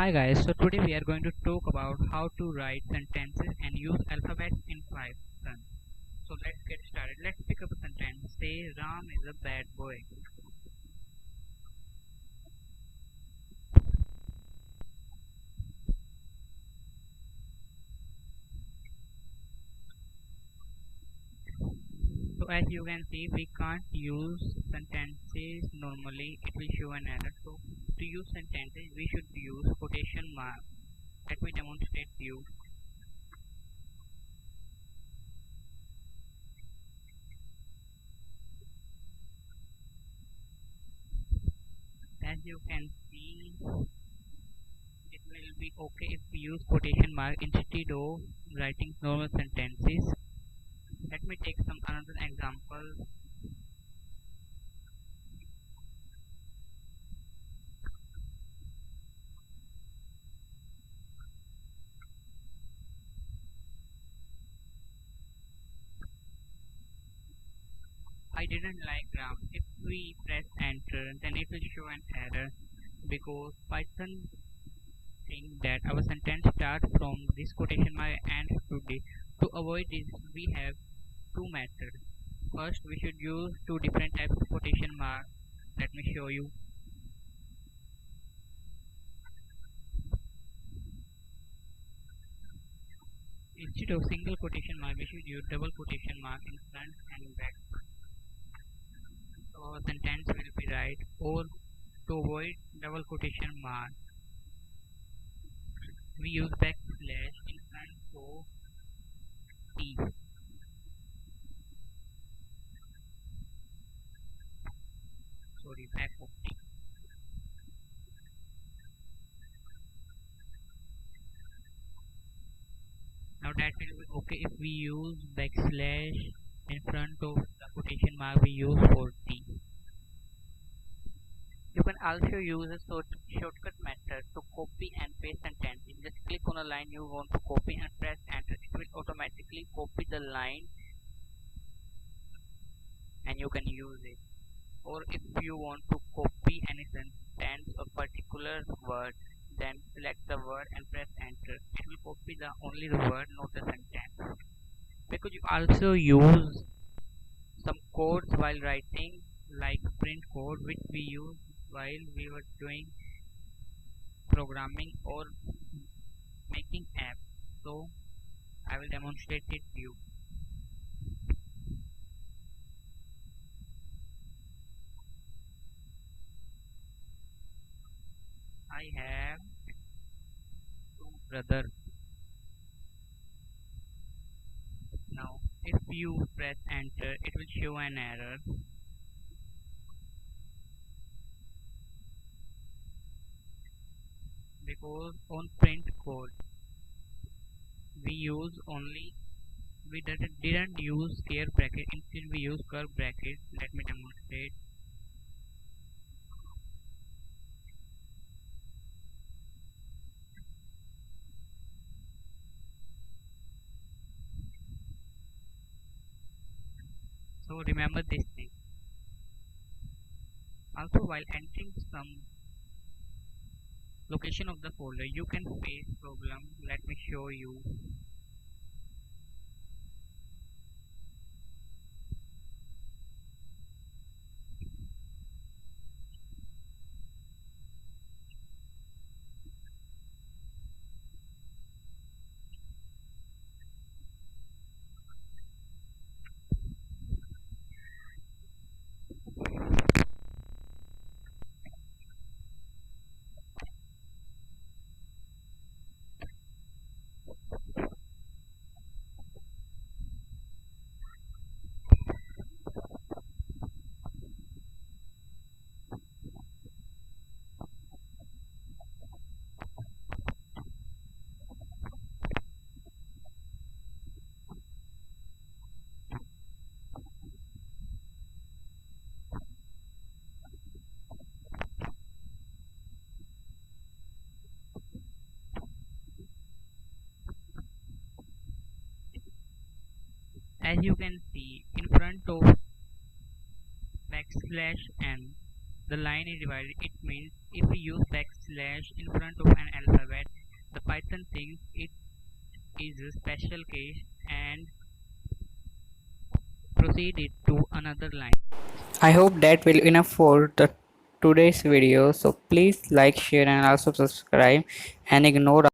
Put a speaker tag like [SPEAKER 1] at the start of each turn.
[SPEAKER 1] Hi guys, so today we are going to talk about how to write sentences and use alphabets in Python. So let's get started. Let's pick up a sentence. Say Ram is a bad boy. So as you can see, we can't use sentences normally. It will show an error. So to use sentences, we should use quotation mark. Let me demonstrate to you. As you can see, it will be okay if we use quotation mark instead of writing normal sentences. Let me take some another example. I didn't like Ram. If we press enter, then it will show an error because Python think that our sentence starts from this quotation mark and to this. To avoid this, we have two methods. First, we should use two different types of quotation mark. Let me show you. Instead of single quotation mark, we should use double quotation mark in front and back. So our sentence will be right. Or to avoid double quotation mark, we use backslash in front of T. Sorry, back of T. Now that will be okay if we use backslash in front of the quotation mark we use for T. You can also use a shortcut method to copy and paste sentences. Just click on a line you want to copy and press enter. It will automatically copy the line and you can use it. Or if you want to copy any sentence or particular word, then select the word and press enter. It will copy only the word, not the sentence. Because you also use some codes while writing, like print code, which we use while we were doing programming or making apps. So I will demonstrate it to you. I have two brothers. Now if you press enter, it will show an error because on print code we didn't use square bracket, instead we use curve bracket. Let me demonstrate. So remember this thing. Also while entering some location of the folder, you can face problem. Let me show you. As you can see, in front of backslash n The line is divided. It means if we use backslash in front of an alphabet, the Python thinks it is a special case and proceed it to another line.
[SPEAKER 2] I hope that will enough for the today's video. So please like, share and also subscribe and ignore